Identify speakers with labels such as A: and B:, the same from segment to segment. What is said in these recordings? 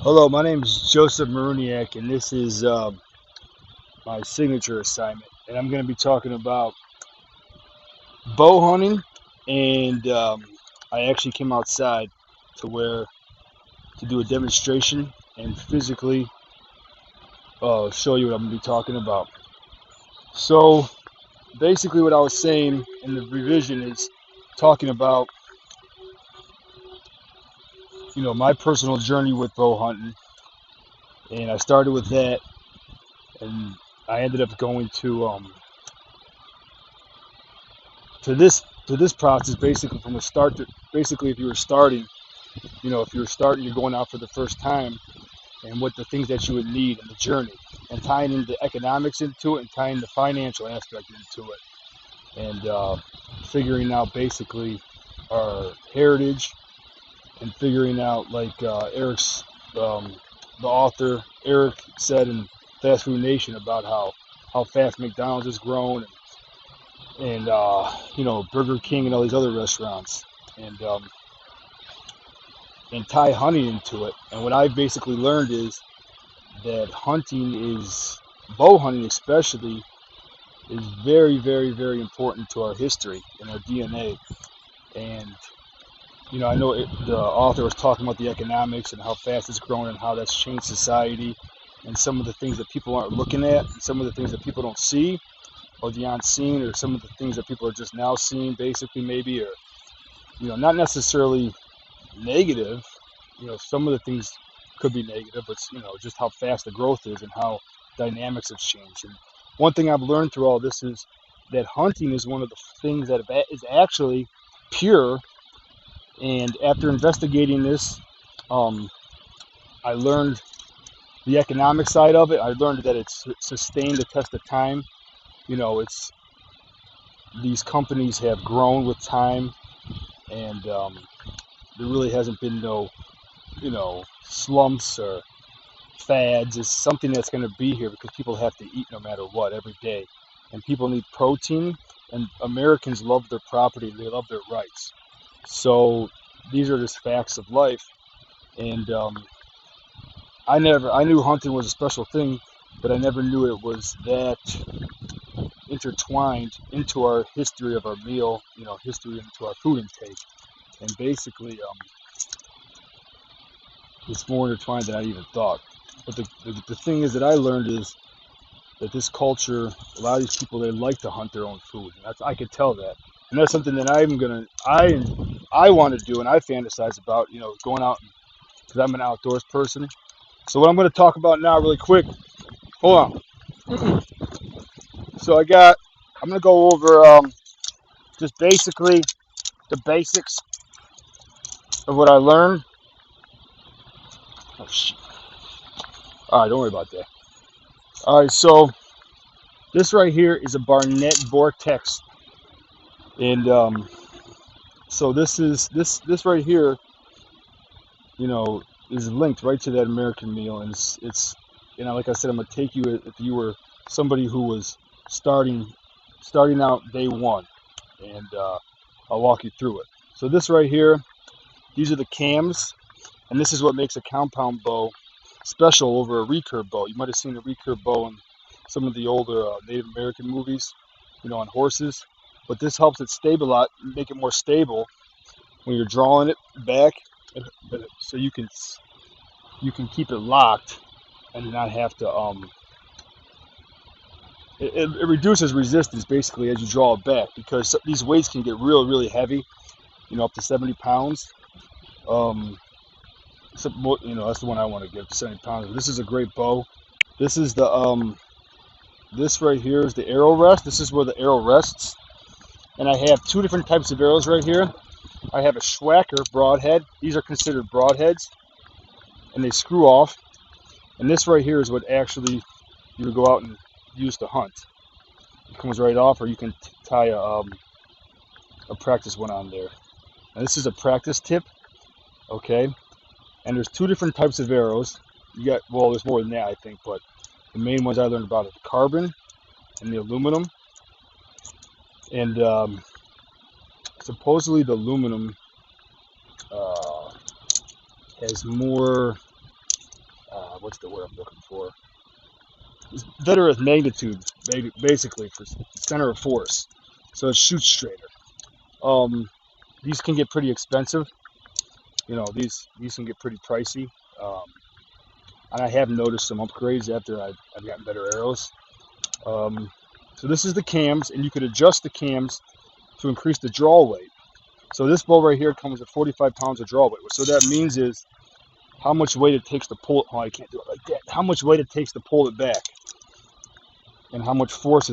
A: Hello, my name is Joseph Maruniak, and this is my signature assignment. And I'm going to be talking about bow hunting. And I actually came outside to where to do a demonstration and physically show you what I'm going to be talking about. So basically, what I was saying in the revision is talking about my personal journey with bow hunting, and I started with that, and I ended up going to this process basically from the start to basically if you were starting, if you were starting, you're going out for the first time, and what the things that you would need in the journey, and tying in the economics into it, and tying the financial aspect into it, and figuring out basically our heritage, and figuring out like the author Eric said in Fast Food Nation about how fast McDonald's has grown, and Burger King and all these other restaurants, and tie hunting into it. And what I basically learned is that hunting is bow hunting especially is very, very, very important to our history and our DNA. And I know the author was talking about the economics and how fast it's grown and how that's changed society, and some of the things that people aren't looking at, and some of the things that people don't see, or the unseen, or some of the things that people are just now seeing, basically, maybe, or not necessarily negative. Some of the things could be negative, but just how fast the growth is and how dynamics have changed. And one thing I've learned through all this is that hunting is one of the things that is actually pure. And after investigating this, um, I learned the economic side of it. I learned that it's sustained the test of time. It's these companies have grown with time, and there really hasn't been no slumps or fads. Is something that's going to be here because people have to eat no matter what every day, and people need protein. And Americans love their property; they love their rights. So these are just facts of life. And I knew hunting was a special thing, but I never knew it was that intertwined into our history of our meal, history into our food intake, and basically it's more intertwined than I even thought. But the thing is that I learned is that this culture, a lot of these people, they like to hunt their own food. And I could tell that, and that's something that I want to do, and I fantasize about, going out because I'm an outdoors person. So what I'm going to talk about now, really quick. Hold on. So I'm going to go over just basically the basics of what I learned. Oh shit! All right, don't worry about that. All right, so this right here is a Barnett Vortex, and so this right here, you know, is linked right to that American meal, and it's like I said, I'm gonna take you if you were somebody who was starting out day one, and I'll walk you through it. So this right here, these are the cams, and this is what makes a compound bow special over a recurve bow. You might have seen a recurve bow in some of the older Native American movies, on horses, but this helps it stabilize, make it more stable when you're drawing it back, so you can keep it locked and not have to it reduces resistance basically as you draw it back, because these weights can get really heavy, up to 70 pounds. um that's the one I want to get, up to 70 pounds. This is a great bow. This is the this right here is the arrow rest. This is where the arrow rests, and I have two different types of arrows right here. I have a Schwacker broadhead. These are considered broadheads, and they screw off. And this right here is what actually you would go out and use to hunt. It comes right off, or you can tie a practice one on there. And this is a practice tip, okay? And there's two different types of arrows. There's more than that, I think, but the main ones I learned about are the carbon and the aluminum. And supposedly the aluminum uh, has more what's the word I'm looking for? It's better with magnitude, basically for center of force, so it shoots straighter. These can get pretty expensive. These can get pretty pricey. Um, and I have noticed some upgrades after I've gotten better arrows. Um, so this is the cams, and you could adjust the cams to increase the draw weight. So this bow right here comes with 45 pounds of draw weight. What that means is how much weight it takes to pull it. Oh, I can't do it like that. How much weight it takes to pull it back, and how much force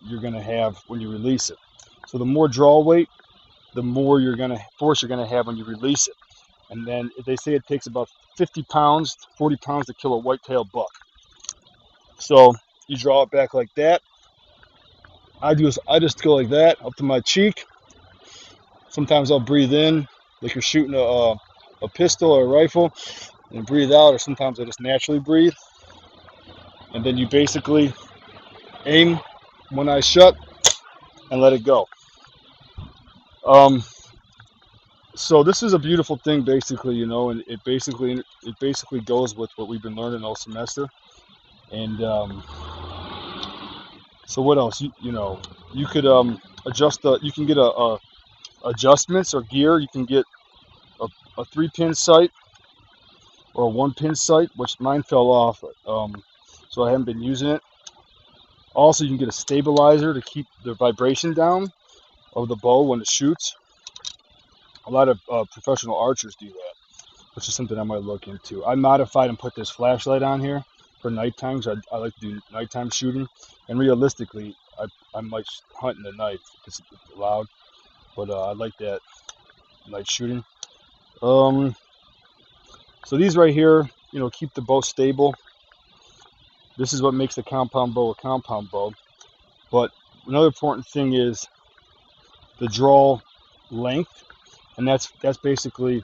A: you're gonna have when you release it. So the more draw weight, the more force you're gonna have when you release it. And then they say it takes about 50 pounds, 40 pounds to kill a whitetail buck. So you draw it back like that. I just go like that up to my cheek. Sometimes I'll breathe in like you're shooting a pistol or a rifle, and breathe out, or sometimes I just naturally breathe. And then you basically aim one eye shut and let it go. So this is a beautiful thing, basically, and it basically goes with what we've been learning all semester. And so what else? You could adjust you can get adjustments or gear. You can get a 3-pin sight or a 1-pin sight, which mine fell off, so I haven't been using it. Also, you can get a stabilizer to keep the vibration down of the bow when it shoots. A lot of professional archers do that, which is something I might look into. I modified and put this flashlight on here for nighttime, so I like to do nighttime shooting. And realistically, I might hunt in the night because it's loud, but I like that night shooting. So these right here, keep the bow stable. This is what makes the compound bow a compound bow. But another important thing is the draw length, and that's basically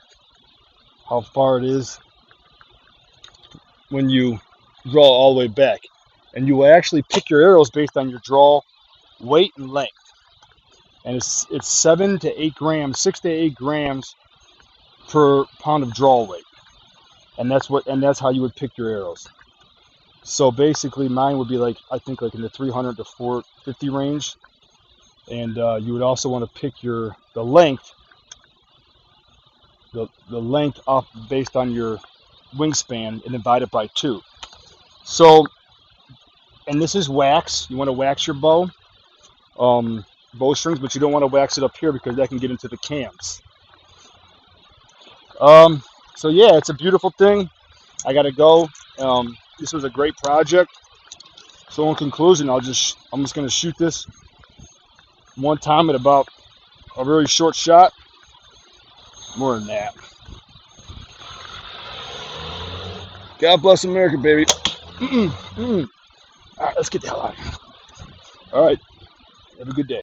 A: how far it is when you draw all the way back. And you will actually pick your arrows based on your draw weight and length. And it's 7 to 8 grams, 6 to 8 grams per pound of draw weight. And that's how you would pick your arrows. So basically mine would be I think in the 300 to 450 range. And you would also want to pick the length, the length off based on your wingspan, and divide it by 2. So, and this is wax. You want to wax your bow strings, but you don't want to wax it up here because that can get into the cams. So yeah, it's a beautiful thing. I gotta go. This was a great project. So in conclusion, I'm just gonna shoot this one time at about a really short shot. More than that. God bless America, baby. All right, let's get the hell out of here. All right, have a good day.